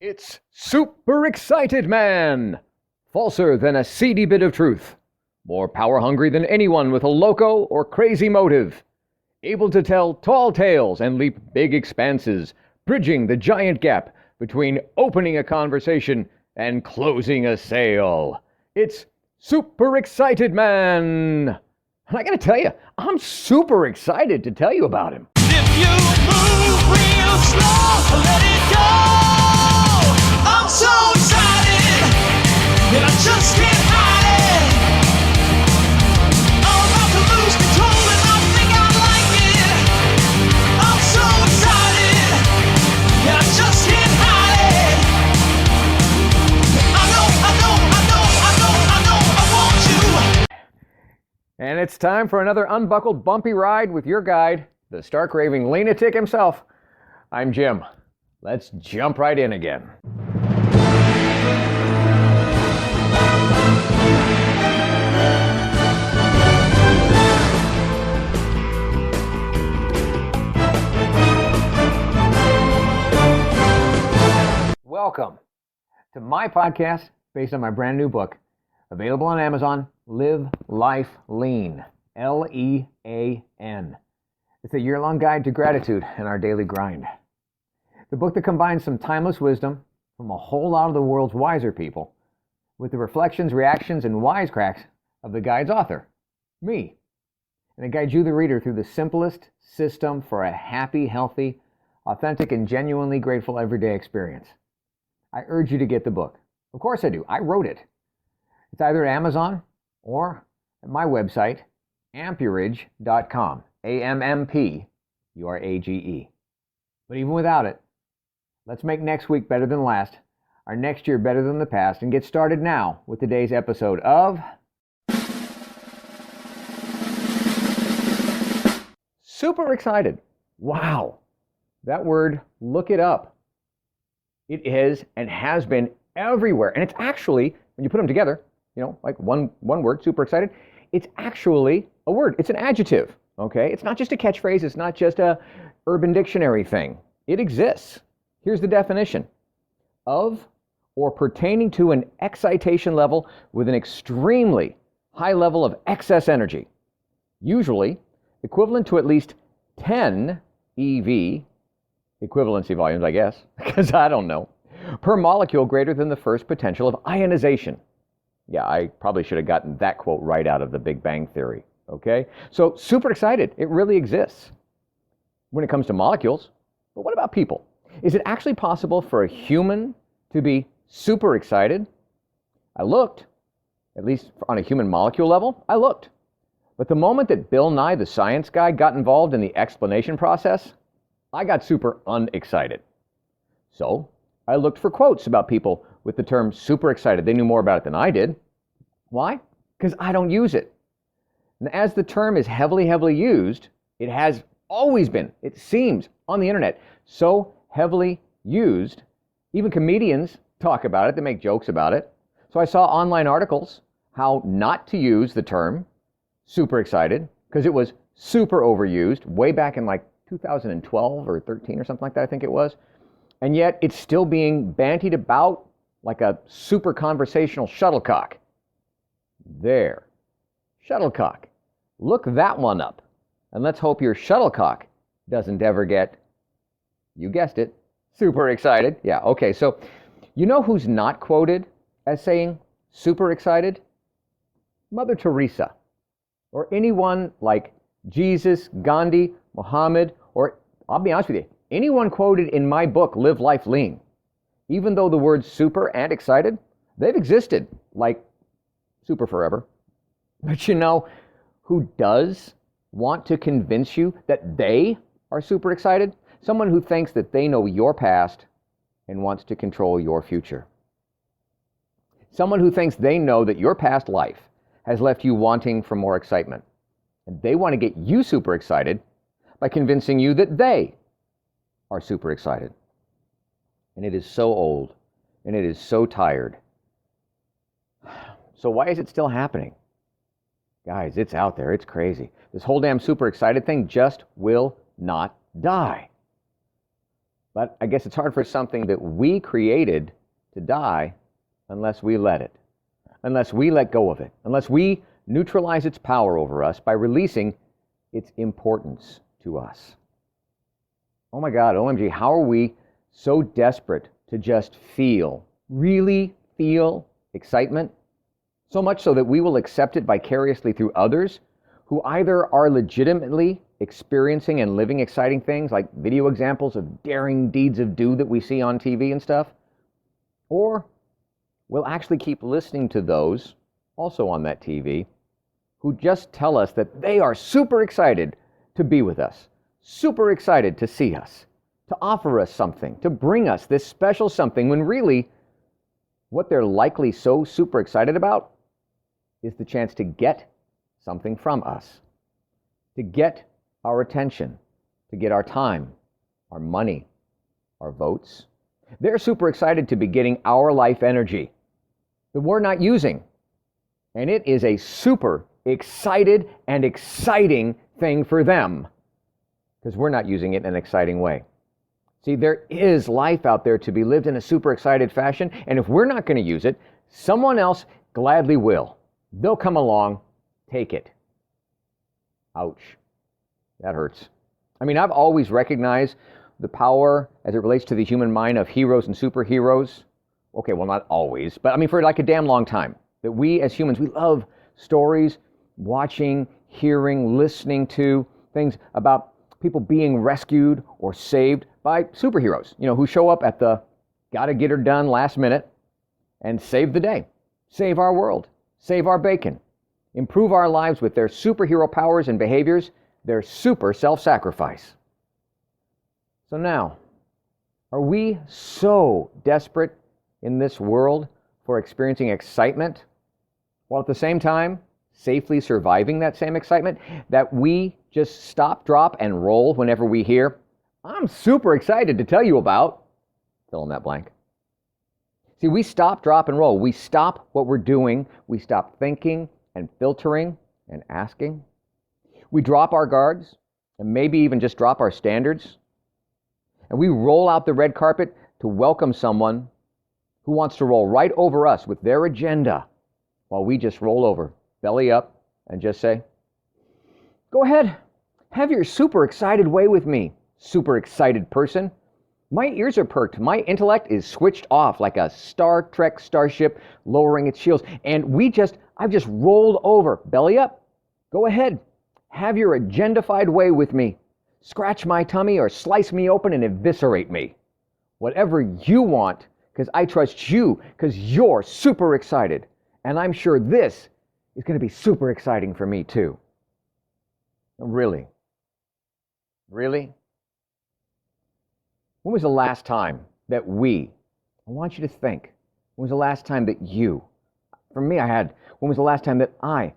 It's super excited man! Falser than a seedy bit of truth. More power hungry than anyone with a loco or crazy motive. Able to tell tall tales and leap big expanses, bridging the giant gap between opening a conversation and closing a sale. It's super excited man! And I gotta tell you, I'm super excited to tell you about him. If you move real slow, let it go. I'm so excited that I just can't hide it. I'm about to lose control and I think I like it. I'm so excited that I just can't hide it. I want you. And it's time for another unbuckled bumpy ride with your guide, the stark raving LEAN-atic himself. I'm Jim. Let's jump right in again. Welcome to my podcast based on my brand new book, available on Amazon, Live Life Lean, L-E-A-N. It's a year-long guide to gratitude and our daily grind. The book that combines some timeless wisdom from a whole lot of the world's wiser people with the reflections, reactions, and wisecracks of the guide's author, me. And it guides you, the reader, through the simplest system for a happy, healthy, authentic, and genuinely grateful everyday experience. I urge you to get the book. Of course I do. I wrote it. It's either at Amazon or at my website, ampurage.com. A-M-M-P-U-R-A-G-E. But even without it, let's make next week better than last, our next year better than the past, and get started now with today's episode of Super Excited. Wow. That word, look it up. It is and has been everywhere. And it's actually, when you put them together, like one word, super excited, it's actually a word. It's an adjective, okay? It's not just a catchphrase. It's not just a Urban Dictionary thing. It exists. Here's the definition. Of or pertaining to an excitation level with an extremely high level of excess energy, usually equivalent to at least 10 EV, equivalency volumes, I guess, because I don't know, per molecule greater than the first potential of ionization. Yeah, I probably should have gotten that quote right out of the Big Bang Theory, okay? So super excited, it really exists when it comes to molecules. But what about people? Is it actually possible for a human to be super excited? I looked, at least on a human molecule level, I looked. But the moment that Bill Nye, the science guy, got involved in the explanation process, I got super unexcited. So I looked for quotes about people with the term super excited. They knew more about it than I did. Why? Because I don't use it. And as the term is heavily used, it has always been, it seems, on the internet, so heavily used, even comedians talk about it, they make jokes about it. So I saw online articles how not to use the term super excited, because it was super overused way back in like 2012 or 13 or something like that, I think it was. And yet it's still being bantied about like a super conversational shuttlecock. There. Shuttlecock. Look that one up. And let's hope your shuttlecock doesn't ever get, you guessed it, super excited. Yeah, okay, so you know who's not quoted as saying super excited? Mother Theresa. Or anyone like Jesus, Ghandi, Mohammed, or I'll be honest with you, anyone quoted in my book, Live Life Lean. Even though the words super and excited, they've existed like super forever. But you know who does want to convince you that they are super excited? Someone who thinks that they know your past and wants to control your future. Someone who thinks they know that your past life has left you wanting for more excitement. And they want to get you super excited by convincing you that they are super excited. And it is so old, and it is so tired. So why is it still happening? Guys, it's out there, it's crazy. This whole damn super excited thing just will not die. But I guess it's hard for something that we created to die unless we let it, unless we let go of it, unless we neutralize its power over us by releasing its importance to us. Oh my God, OMG, how are we so desperate to just feel, really feel excitement? So much so that we will accept it vicariously through others who either are legitimately experiencing and living exciting things, like video examples of daring deeds of do that we see on TV and stuff, or we'll actually keep listening to those, also on that TV, who just tell us that they are super excited to be with us, super excited to see us, to offer us something, to bring us this special something, when really what they're likely so super excited about is the chance to get something from us, to get our attention, to get our time, our money, our votes. They're super excited to be getting our life energy that we're not using. And it is a super excited and exciting thing for them because we're not using it in an exciting way. See, there is life out there to be lived in a super excited fashion, and if we're not going to use it, someone else gladly will. They'll come along, take it. Ouch. That hurts. I mean, I've always recognized the power as it relates to the human mind of heroes and superheroes. Okay, well, not always, but I mean, for like a damn long time. That we as humans, we love stories, watching, hearing, listening to things about people being rescued or saved by superheroes, who show up at the gotta get her done last minute and save the day, save our world, save our bacon, improve our lives with their superhero powers and behaviors, their super self-sacrifice. So now, are we so desperate in this world for experiencing excitement, while at the same time safely surviving that same excitement, that we just stop, drop, and roll whenever we hear, I'm super excited to tell you about, fill in that blank. See, we stop, drop, and roll. We stop what we're doing. We stop thinking and filtering and asking. We drop our guards and maybe even just drop our standards. And we roll out the red carpet to welcome someone who wants to roll right over us with their agenda, while we just roll over, belly up, and just say, go ahead, have your super excited way with me, super excited person. My ears are perked, my intellect is switched off like a Star Trek starship lowering its shields, and I've just rolled over, belly up. Go ahead, have your agendified way with me. Scratch my tummy or slice me open and eviscerate me. Whatever you want, because I trust you, because you're super excited. And I'm sure this is going to be super exciting for me too. Really? Really? When was the last time that I want you to think, when was the last time that for me when was the last time that I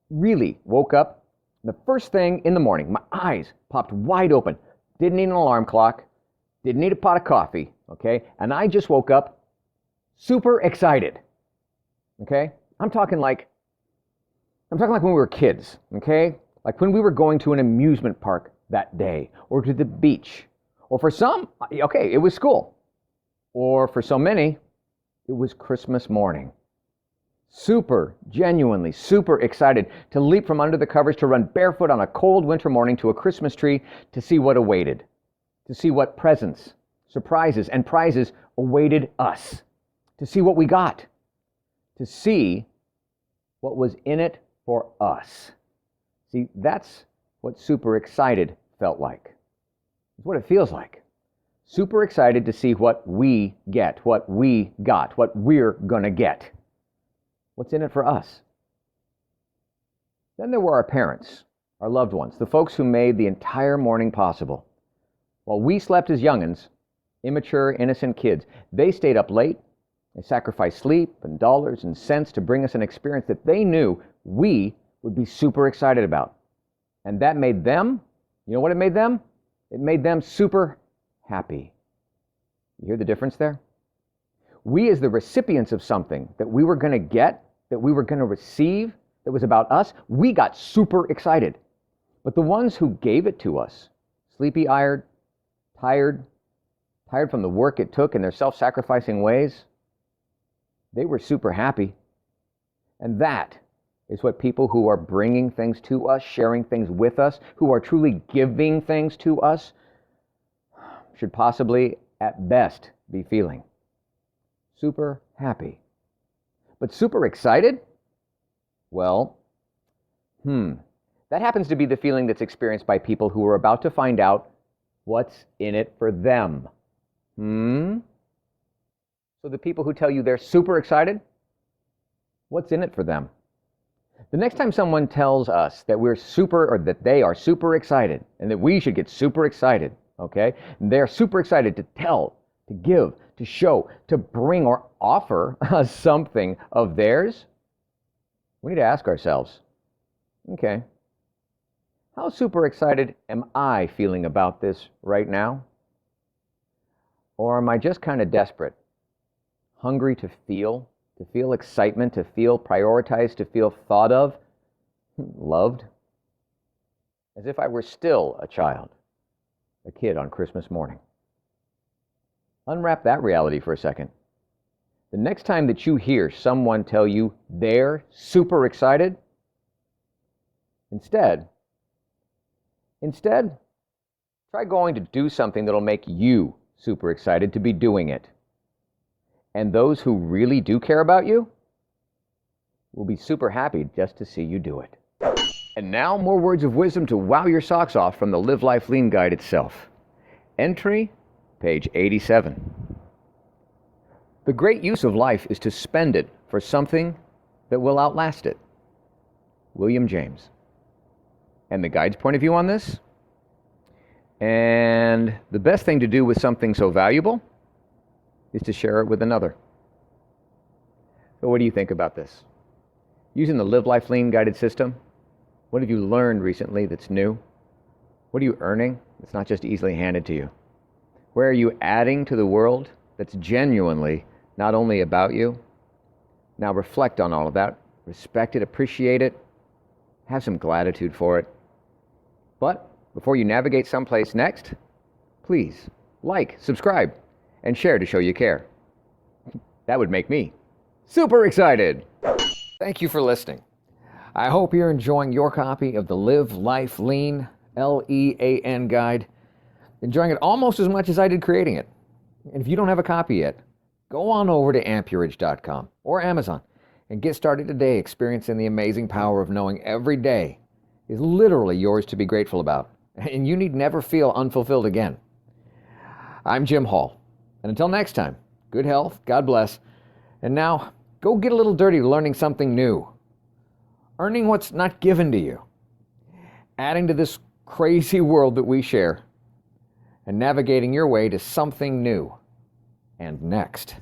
really woke up, the first thing in the morning, my eyes popped wide open, didn't need an alarm clock, didn't need a pot of coffee, okay? And I just woke up super excited, okay? I'm talking like when we were kids, okay? Like when we were going to an amusement park that day, or to the beach, or for some, okay, it was school, or for so many, it was Christmas morning. Genuinely super excited to leap from under the covers, to run barefoot on a cold winter morning to a Christmas tree to see what awaited, to see what presents, surprises, and prizes awaited us, to see what we got, to see what was in it for us. See, that's what super excited felt like. It's what it feels like. Super excited to see what we get, what we got, what we're gonna get. What's in it for us? Then there were our parents, our loved ones, the folks who made the entire morning possible. While we slept as young'uns, immature, innocent kids, they stayed up late. They sacrificed sleep and dollars and cents to bring us an experience that they knew we would be super excited about. And that made them, you know what it made them? It made them super happy. You hear the difference there? We, as the recipients of something that we were going to get, that we were going to receive, that was about us, we got super excited. But the ones who gave it to us, sleepy-eyed, tired from the work it took in their self-sacrificing ways. They were super happy. And that is what people who are bringing things to us, sharing things with us, who are truly giving things to us, should possibly, at best, be feeling. Super happy. But super excited? Well, that happens to be the feeling that's experienced by people who are about to find out what's in it for them. So the people who tell you they're super excited, what's in it for them? The next time someone tells us that that they are super excited and that we should get super excited, okay? They're super excited to tell, to give, to show, to bring or offer us something of theirs, we need to ask ourselves, okay, how super excited am I feeling about this right now? Or am I just kind of desperate, hungry to feel excitement, to feel prioritized, to feel thought of, loved, as if I were still a child, a kid on Christmas morning? Unwrap that reality for a second. The next time that you hear someone tell you they're super excited, instead, try going to do something that'll make you super excited to be doing it. And those who really do care about you will be super happy just to see you do it. And now, more words of wisdom to wow your socks off from the Live Life Lean Guide itself. Entry, page 87. The great use of life is to spend it for something that will outlast it. William James. And the guide's point of view on this? And the best thing to do with something so valuable is to share it with another. So what do you think about this? Using the Live Life Lean guided system, what have you learned recently that's new? What are you earning that's not just easily handed to you? Where are you adding to the world that's genuinely not only about you? Now reflect on all of that. Respect it, appreciate it, have some gratitude for it. But before you navigate someplace next, please like, subscribe, and share to show you care. That would make me super excited. Thank you for listening. I hope you're enjoying your copy of the Live Life Lean, LEAN guide. Enjoying it almost as much as I did creating it. And if you don't have a copy yet, go on over to amperage.com or Amazon and get started today experiencing the amazing power of knowing every day is literally yours to be grateful about. And you need never feel unfulfilled again. I'm Jim Hall. And until next time, good health, God bless. And now, go get a little dirty learning something new. Earning what's not given to you. Adding to this crazy world that we share. And navigating your way to something new and next.